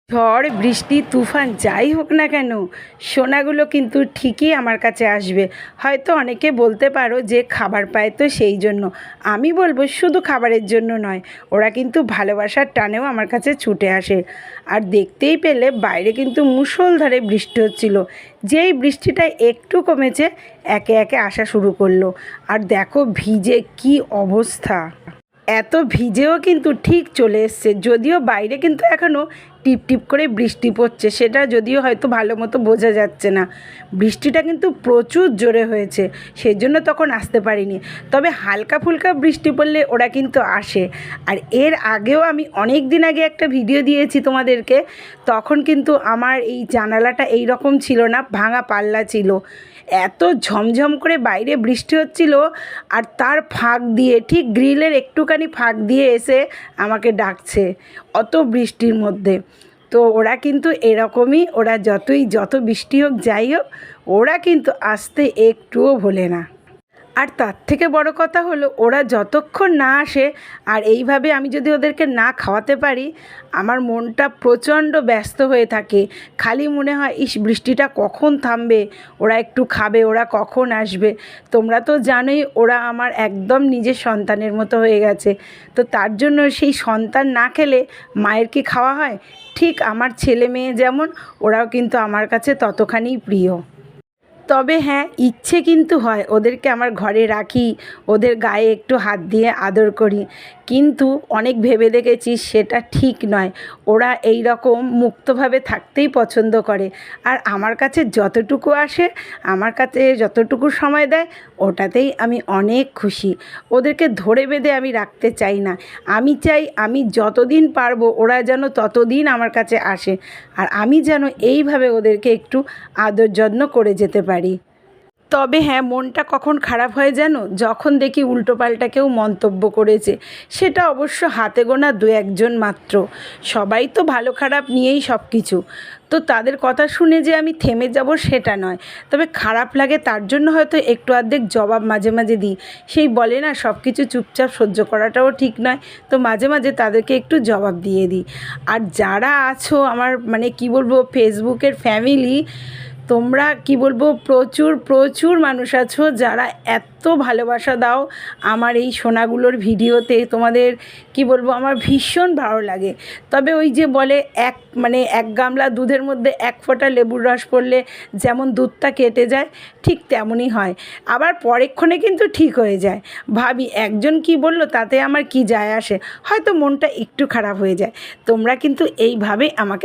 ঝড় বৃষ্টি তুফান যাই হোক না কেন, সোনাগুলো কিন্তু ঠিকই আমার কাছে আসবে। হয়তো অনেকে বলতে পারো যে খাবার পায় তো সেই জন্য। আমি বলবো শুধু খাবারের জন্য নয়, ওরা কিন্তু ভালোবাসার টানেও আমার কাছে ছুটে আসে। আর দেখতেই পেলে বাইরে কিন্তু মুষলধারে বৃষ্টি হচ্ছিল। যেই বৃষ্টিটা একটু কমেছে, একে একে আসা শুরু করলো। আর দেখো ভিজে কি অবস্থা! এত ভিজেও কিন্তু ঠিক চলে এসছে, যদিও বাইরে কিন্তু এখনও টিপ টিপ করে বৃষ্টি পড়ছে, সেটা যদিও হয়তো ভালো মতো বোঝা যাচ্ছে না। বৃষ্টিটা কিন্তু প্রচুর জোরে হয়েছে, সেই জন্য তখন আসতে পারিনি। তবে হালকা ফুলকা বৃষ্টি পড়লে ওরা কিন্তু আসে। আর এর আগেও আমি অনেক দিন আগে একটা ভিডিও দিয়েছি তোমাদেরকে, তখন কিন্তু আমার এই জানালাটা এই রকম ছিল না, ভাঙা পাল্লা ছিল। এত ঝমঝম করে বাইরে বৃষ্টি হচ্ছিল, আর তার ফাঁক দিয়ে ঠিক গ্রিলের একটুখানি ফাঁক দিয়ে এসে আমাকে ডাকছে অত বৃষ্টির মধ্যে। তো ওরা কিন্তু এরকমই, ওরা যত বৃষ্টি হোক যাই হোক, ওরা কিন্তু আসতে একটুও ভোলে না। আর তার থেকে বড় কথা হলো, ওরা যতক্ষণ না আসে আর এইভাবে আমি যদি ওদেরকে না খাওয়াতে পারি, আমার মনটা প্রচণ্ড ব্যস্ত হয়ে থাকে। খালি মনে হয় ইস, বৃষ্টিটা কখন থামবে, ওরা একটু খাবে, ওরা কখন আসবে। তোমরা তো জানোই ওরা আমার একদম নিজের সন্তানের মতো হয়ে গেছে। তো তার জন্য সেই সন্তান না খেলে মায়ের কি খাওয়া হয়? ঠিক আমার ছেলে মেয়ে যেমন, ওরাও কিন্তু আমার কাছে ততখানি প্রিয়। তবে হ্যাঁ, ইচ্ছে কিন্তু হয় ওদেরকে আমার ঘরে রাখি, ওদের গায়ে একটু হাত দিয়ে আদর করি, কিন্তু অনেক ভেবে দেখেছি সেটা ঠিক নয়। ওরা এই রকম মুক্তভাবে থাকতেই পছন্দ করে। আর আমার কাছে যতটুকু আসে, আমার কাছে যতটুকু সময় দেয়, ওটাতেই আমি অনেক খুশি। ওদেরকে ধরে বেঁধে আমি রাখতে চাই না। আমি চাই আমি যতদিন পারবো ওরা যেন ততদিন আমার কাছে আসে, আর আমি যেন এইভাবে ওদেরকে একটু আদর যত্ন করে যেতে পারি। তবে হ্যাঁ, মনটা কখন খারাপ হয় জানো? যখন দেখি উল্টোপাল্টা কেউ মন্তব্য করেছে। সেটা অবশ্য হাতে গোনা দু একজন মাত্র। সবাই তো ভালো খারাপ নিয়েই সব কিছু। তো তাদের কথা শুনে যে আমি থেমে যাব সেটা নয়। তবে খারাপ লাগে, তার জন্য হয়তো একটু আধেক জবাব মাঝে মাঝে দিই। সেই বলে না, সব কিছু চুপচাপ সহ্য করাটাও ঠিক নয়। তো মাঝে মাঝে তাদেরকে একটু জবাব দিয়ে দিই। আর যারা আছো আমার, মানে কি বলবো, ফেসবুকের ফ্যামিলি, তোমরা কি বলবো, প্রচুর প্রচুর মানুষ আছো যারা এত ভালোবাসা দাও আমার এই সোনাগুলোর ভিডিওতে। তোমাদের কি বলবো, আমার ভীষণ ভালো লাগে। তবে ওই যে বলে, এক গামলা দুধের মধ্যে এক ফোঁটা লেবুর রস পড়লে যেমন দুধটা কেটে যায়, ঠিক তেমনই হয়। আবার পরেক্ষণে কিন্তু ঠিক হয়ে যায়। ভাবি একজন কি বলল তাতে আমার কি যায় আসে, হয়তো মনটা একটু খারাপ হয়ে যায়। তোমরা কিন্তু এইভাবে আমাকে